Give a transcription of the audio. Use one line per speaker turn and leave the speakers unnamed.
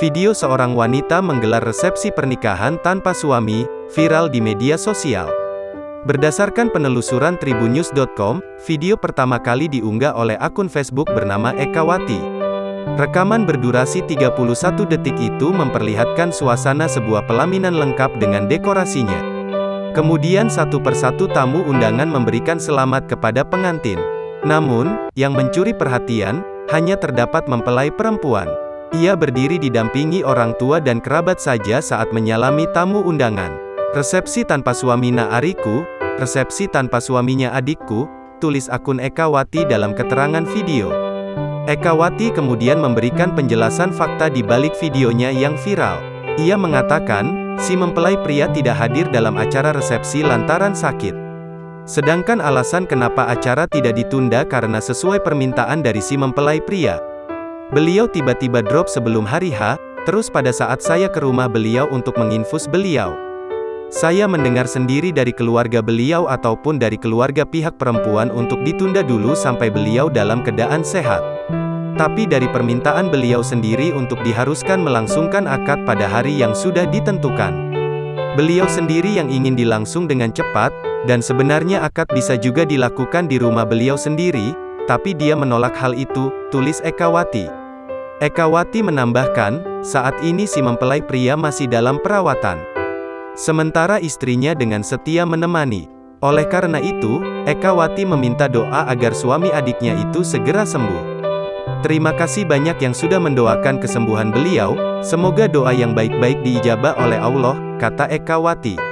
Video seorang wanita menggelar resepsi pernikahan tanpa suami, viral di media sosial. Berdasarkan penelusuran tribunnews.com, video pertama kali diunggah oleh akun Facebook bernama Ekawati. Rekaman berdurasi 31 detik itu memperlihatkan suasana sebuah pelaminan lengkap dengan dekorasinya. Kemudian satu persatu tamu undangan memberikan selamat kepada pengantin. Namun, yang mencuri perhatian, hanya terdapat mempelai perempuan. Ia berdiri didampingi orang tua dan kerabat saja saat menyalami tamu undangan. Resepsi tanpa suamina Ariku, resepsi tanpa suaminya adikku, tulis akun Ekawati dalam keterangan video. Ekawati kemudian memberikan penjelasan fakta di balik videonya yang viral. Ia mengatakan, si mempelai pria tidak hadir dalam acara resepsi lantaran sakit. Sedangkan alasan kenapa acara tidak ditunda karena sesuai permintaan dari si mempelai pria. Beliau tiba-tiba drop sebelum hari H, terus pada saat saya ke rumah beliau untuk menginfus beliau. Saya mendengar sendiri dari keluarga beliau ataupun dari keluarga pihak perempuan untuk ditunda dulu sampai beliau dalam keadaan sehat. Tapi dari permintaan beliau sendiri untuk diharuskan melangsungkan akad pada hari yang sudah ditentukan. Beliau sendiri yang ingin dilangsung dengan cepat, dan sebenarnya akad bisa juga dilakukan di rumah beliau sendiri, tapi dia menolak hal itu, tulis Ekawati. Ekawati menambahkan, saat ini si mempelai pria masih dalam perawatan. Sementara istrinya dengan setia menemani. Oleh karena itu, Ekawati meminta doa agar suami adiknya itu segera sembuh. Terima kasih banyak yang sudah mendoakan kesembuhan beliau, semoga doa yang baik-baik diijabah oleh Allah, kata Ekawati.